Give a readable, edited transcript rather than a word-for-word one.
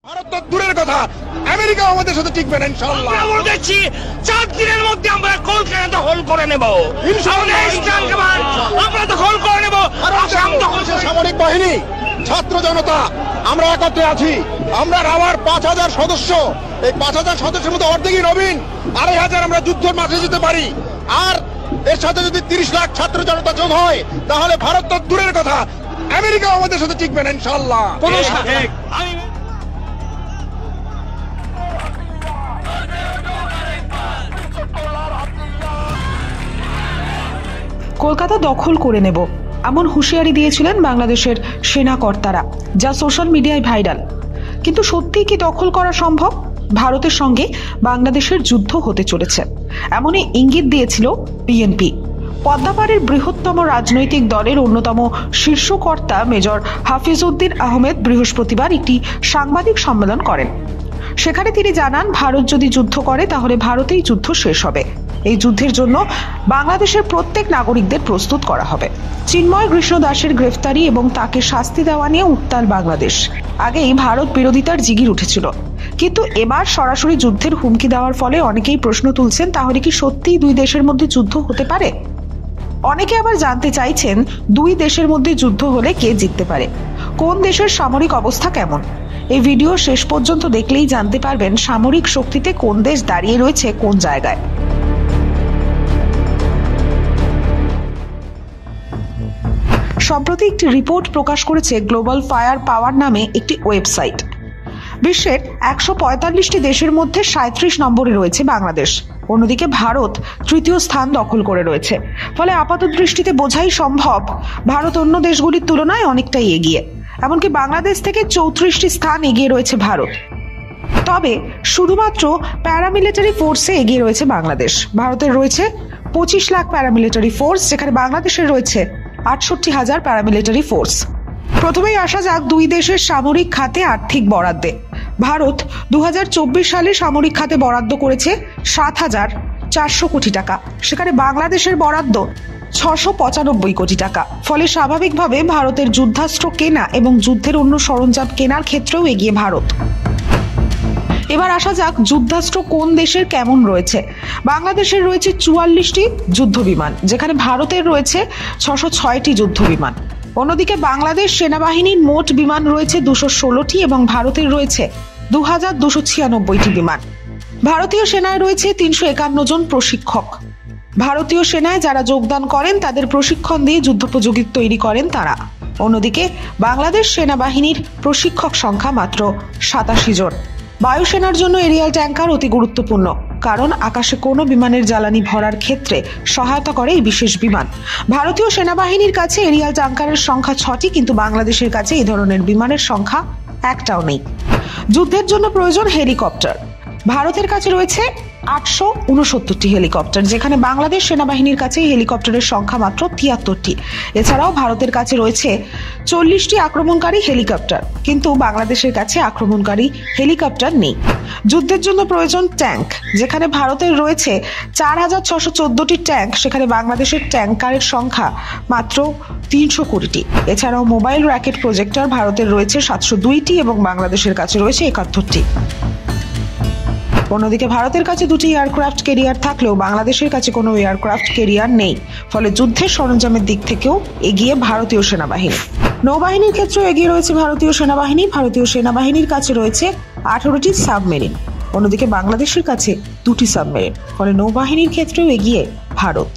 ভারত তো দূরের কথা, আমেরিকা আমাদের সাথে টিকবে না ইনশাআল্লাহ। আমরা দেখছি 4 দিনের মধ্যে আমরা কলকাতা দখল করে নেব। আমরা দখল করে নেব। আসাম দখল করে সামরিক বাহিনী, ছাত্র জনতা আমরা একত্রে আছি। আমরা আমার 5000 সদস্য, এই 5000 সদস্যের মধ্যে অর্ধেকই নবীন, 2500 আমরা যুদ্ধের মাঠে যেতে পারি। আর এর সাথে যদি 30 লাখ ছাত্র জনতা যোগ হয় তাহলে ভারত তো দূরের কথা, আমেরিকা আমাদের সাথে টিকবে না ইনশাআল্লাহ। কলকাতা দখল করে নেব এমন হুঁশিয়ারি দিয়েছিলেন বাংলাদেশের সেনা কর্তারা, যা সোশ্যাল মিডিয়ায় ভাইরাল। কিন্তু সত্যিই কি দখল করা সম্ভব? ভারতের সঙ্গে বাংলাদেশের যুদ্ধ হতে চলেছে এমনই ইঙ্গিত দিয়েছিল বিএনপি। পদ্মাপাড়ের বৃহত্তম রাজনৈতিক দলের অন্যতম শীর্ষ কর্তা মেজর হাফিজউদ্দিন আহমেদ বৃহস্পতিবার একটি সাংবাদিক সম্মেলন করেন। সেখানে তিনি জানান, ভারত যদি যুদ্ধ করে তাহলে ভারতেই যুদ্ধ শেষ হবে। এই যুদ্ধের জন্য বাংলাদেশের প্রত্যেক নাগরিকদের প্রস্তুত করা হবে। চিন্ময় কৃষ্ণ দাসের গ্রেফতারি এবং তাকে শাস্তি দেওয়া নিয়ে উত্তাল বাংলাদেশ। আগেই ভারত বিরোধিতার জিগির উঠেছিল, কিন্তু এবার সরাসরি যুদ্ধের হুমকি দেওয়ার ফলে অনেকেই প্রশ্ন তুলছেন, তাহলে কি সত্যিই দুই দেশের মধ্যে যুদ্ধ হতে পারে? অনেকে আবার জানতে চাইছেন, দুই দেশের মধ্যে যুদ্ধ হলে কে জিততে পারে, কোন দেশের সামরিক অবস্থা কেমন। এই ভিডিও শেষ পর্যন্ত দেখলেই জানতে পারবেন সামরিক শক্তিতে কোন দেশ দাঁড়িয়ে রয়েছে কোন জায়গায়। সম্প্রতি একটি রিপোর্ট প্রকাশ করেছে গ্লোবাল ফায়ার পাওয়ার নামে একটি ওয়েবসাইট। বিশ্বের 145টি দেশের মধ্যে 37 নম্বরে রয়েছে বাংলাদেশ। অন্যদিকে ভারত তৃতীয় স্থান দখল করে রয়েছে। ফলে আপাত দৃষ্টিতে বোঝাই সম্ভব ভারত অন্য দেশগুলির তুলনায় অনেকটাই এগিয়ে। এমনকি বাংলাদেশ থেকে 34টি স্থান এগিয়ে রয়েছে ভারত। তবে শুধুমাত্র প্যারামিলিটারি ফোর্সে এগিয়ে রয়েছে বাংলাদেশ। ভারতের রয়েছে 25 লাখ প্যারামিলিটারি ফোর্স, যেখানে বাংলাদেশের রয়েছে 68,000 প্যারামিলিটারি ফোর্স। প্রথমেই আসা যাক দুই দেশের সামরিক খাতে আর্থিক বরাদ্দে। ভারত 2024 সালে সামরিক খাতে বরাদ্দ করেছে 7,400 কোটি টাকা, সেখানে বাংলাদেশের বরাদ্দ 695 কোটি টাকা। ফলে স্বাভাবিকভাবে ভারতের যুদ্ধাস্ত্র কেনা এবং যুদ্ধের অন্য সরঞ্জাম কেনার ক্ষেত্রেও এগিয়ে ভারত। এবার আসা যাক যুদ্ধাস্ত্র কোন দেশের কেমন রয়েছে। বাংলাদেশের রয়েছে 44টি যুদ্ধ বিমান, যেখানে ভারতের রয়েছে 606টি যুদ্ধ বিমান। অন্যদিকে বাংলাদেশ সেনাবাহিনীর মোট বিমান রয়েছে 216টি এবং ভারতের রয়েছে 2296টি বিমান। ভারতীয় সেনায় রয়েছে 351 জন প্রশিক্ষক। ভারতীয় সেনায় যারা যোগদান করেন তাদের প্রশিক্ষণ দিয়ে যুদ্ধোপযোগী তৈরি করেন তারা। অন্যদিকে বাংলাদেশ সেনাবাহিনীর প্রশিক্ষক সংখ্যা মাত্র 87 জন। বায়ুসেনার জন্য এরিয়াল ট্যাঙ্কার অতি গুরুত্বপূর্ণ, কারণ আকাশে কোনো বিমানের জ্বালানি ভরার ক্ষেত্রে সহায়তা করে এই বিশেষ বিমান। ভারতীয় সেনাবাহিনীর কাছে এরিয়াল ট্যাঙ্কারের সংখ্যা 6টি, কিন্তু বাংলাদেশের কাছে এই ধরনের বিমানের সংখ্যা একটাও নেই। যুদ্ধের জন্য প্রয়োজন হেলিকপ্টার। ভারতের কাছে রয়েছে 869টি হেলিকপ্টার, যেখানে বাংলাদেশ সেনাবাহিনীর কাছে হেলিকপ্টারের সংখ্যা মাত্র 73টি। এছাড়াও ভারতের কাছে রয়েছে 40টি আক্রমণকারী হেলিকপ্টার, কিন্তু বাংলাদেশের কাছে আক্রমণকারী হেলিকপ্টার নেই। যুদ্ধের জন্য প্রয়োজন ট্যাঙ্ক, যেখানে ভারতের রয়েছে 4614টি ট্যাঙ্ক, সেখানে বাংলাদেশের ট্যাঙ্কারের সংখ্যা মাত্র 320টি। এছাড়াও মোবাইল রকেট প্রজেক্টর ভারতের রয়েছে 702টি এবং বাংলাদেশের কাছে রয়েছে 71টি। অন্যদিকে ভারতের কাছে 2টি এয়ারক্রাফট ক্যারিয়ার থাকলেও বাংলাদেশের কাছে কোনো এয়ারক্রাফট ক্যারিয়ার নেই। ফলে যুদ্ধের সরঞ্জামের দিক থেকেও এগিয়ে ভারতীয় সেনাবাহিনী। নৌবাহিনীর ক্ষেত্রেও এগিয়ে রয়েছে ভারতীয় সেনাবাহিনী। ভারতীয় সেনাবাহিনীর কাছে রয়েছে 18টি সাবমেরিন। অন্যদিকে বাংলাদেশের কাছে 2টি সাবমেরিন। ফলে নৌবাহিনীর ক্ষেত্রেও এগিয়ে ভারত।